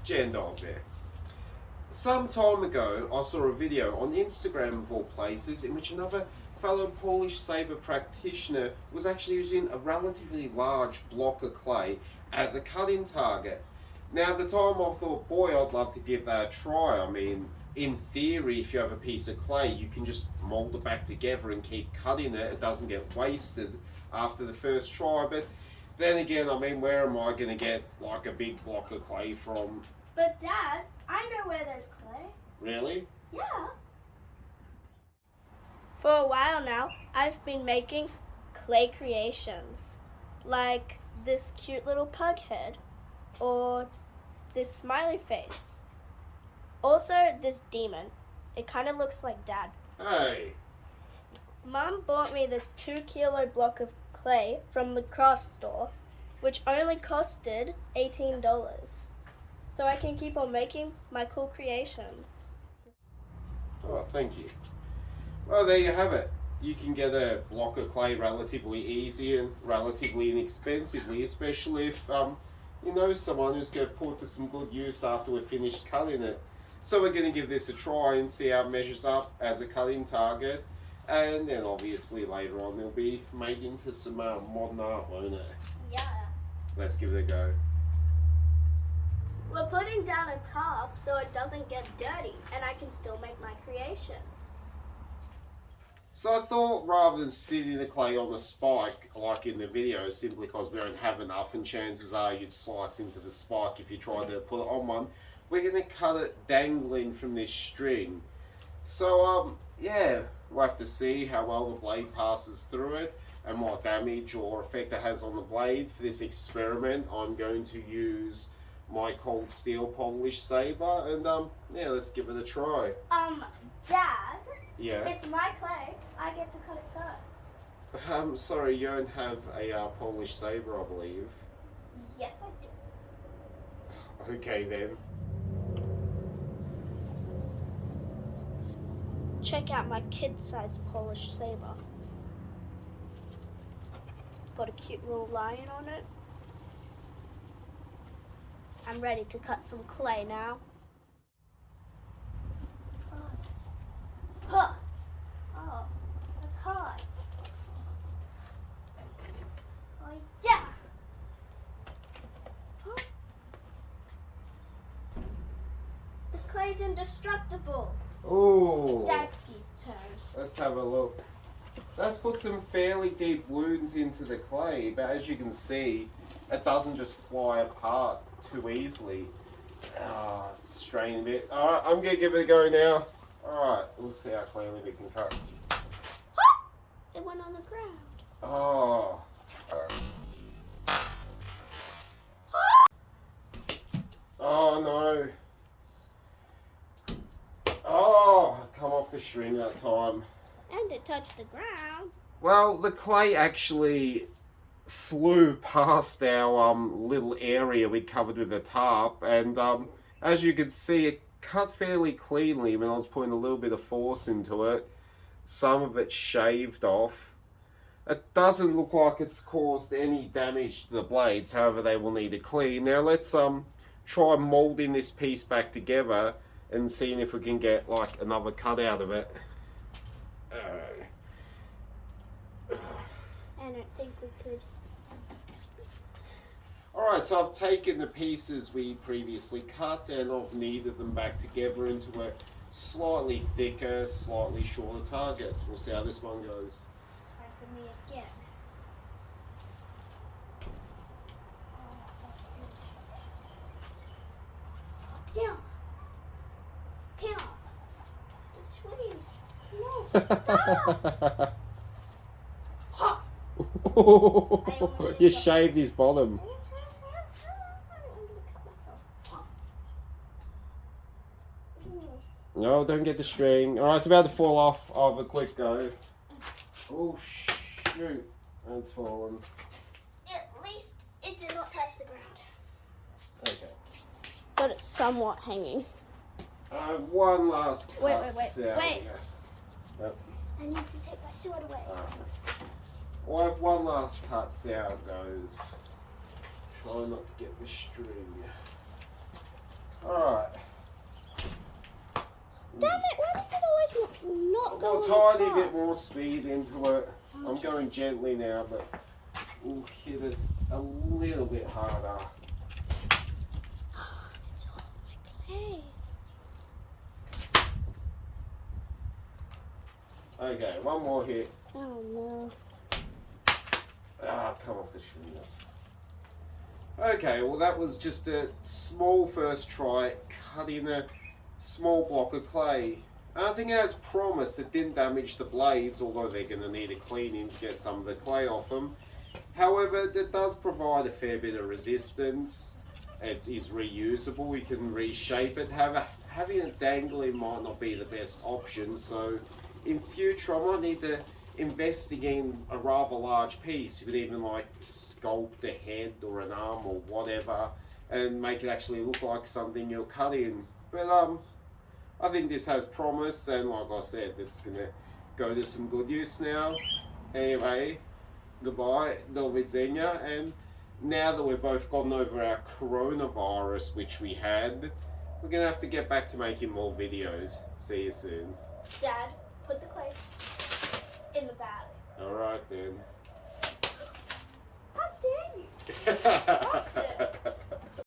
Jen Dog there. Some time ago, I saw a video on Instagram of all places in which another fellow Polish Saber practitioner was actually using a relatively large block of clay as a cutting target. Now, at the time I thought, boy, I'd love to give that a try. I mean, in theory, if you have a piece of clay, you can just mold it back together and keep cutting it. It doesn't get wasted after the first try. But then again, I mean, where am I going to get like a big block of clay from? But Dad, I know where there's clay. Really? Yeah. For a while now, I've been making clay creations, like this cute little pug head, or this smiley face. Also, this demon. It kind of looks like Dad. Hey. Mum bought me this 2-kilo block of clay from the craft store, which only costed $18. So I can keep on making my cool creations. Oh, thank you. Well, there you have it. You can get a block of clay relatively easy and relatively inexpensively, especially if you know someone who's going to put to some good use after we're finished cutting it. So we're going to give this a try and see how it measures up as a cutting target. And then obviously later on it'll be made into some modern art, won't it? Yeah. Let's give it a go. We're putting down a tarp so it doesn't get dirty and I can still make my creations. So I thought rather than sitting the clay on a spike like in the video, simply because we don't have enough and chances are you'd slice into the spike if you tried to put it on one, we're going to cut it dangling from this string. So yeah, we'll have to see how well the blade passes through it and what damage or effect it has on the blade. For this experiment I'm going to use my cold steel Polish Saber and yeah, let's give it a try. Dad? Yeah? It's my clay. I get to cut it first. Sorry, you don't have a Polish Saber, I believe. Yes, I do. Okay then. Check out my kid-sized Polish Saber. Got a cute little lion on it. I'm ready to cut some clay now. Huh. Oh, that's hard. Oh, yeah. Huh? The clay's indestructible. Oh. Dadski's turn. Let's have a look. That's put some fairly deep wounds into the clay, but as you can see, it doesn't just fly apart too easily. It's straining a bit. Alright, I'm going to give it a go now. Alright, we'll see how cleanly we can cut. It went on the ground. Oh. Oh no. Oh, come off the string that time. And it touched the ground. Well, the clay actually flew past our little area we covered with a tarp, and as you can see, it cut fairly cleanly when I was putting a little bit of force into it. Some of it shaved off. It doesn't look like it's caused any damage to the blades, however they will need to clean. Now let's try molding this piece back together and seeing if we can get like another cut out of it. I don't think we could. Alright, so I've taken the pieces we previously cut and I've kneaded them back together into a slightly thicker, slightly shorter target. We'll see how this one goes. Try for me again. Yeah. Yeah. Sweetie. No. Stop. Ha. You shaved his bottom. No, don't get the string. Alright, it's about to fall off. I'll have a quick go. Oh, shoot. It's fallen. At least it did not touch the ground. Okay. But it's somewhat hanging. I have one last cut. Wait. Yep. I need to take my sword away. Well, I have one last cut. See how it goes. Try not to get the string. Alright. Damn it, why does it always not I've go got a on the tiny top? bit more speed into it. I'm Okay. going gently now, but we'll hit it a little bit harder. It's all my clay. Okay, one more hit. Oh no. Ah, come off the shoulders. Okay, well that was just a small first try cutting a small block of clay. I think as promised, it didn't damage the blades, although they're going to need a cleaning to get some of the clay off them. However, it does provide a fair bit of resistance. It is reusable, we can reshape it. Having it dangling might not be the best option, so in future I might need to investigate a rather large piece. You could even like sculpt a head or an arm or whatever and make it actually look like something you're cutting. But I think this has promise, and like I said, it's gonna go to some good use now. Anyway, goodbye, do widzenia, and now that we've both gotten over our coronavirus, which we had, we're gonna have to get back to making more videos. See you soon. Dad, put the clay in the bag. Alright then. How dare you?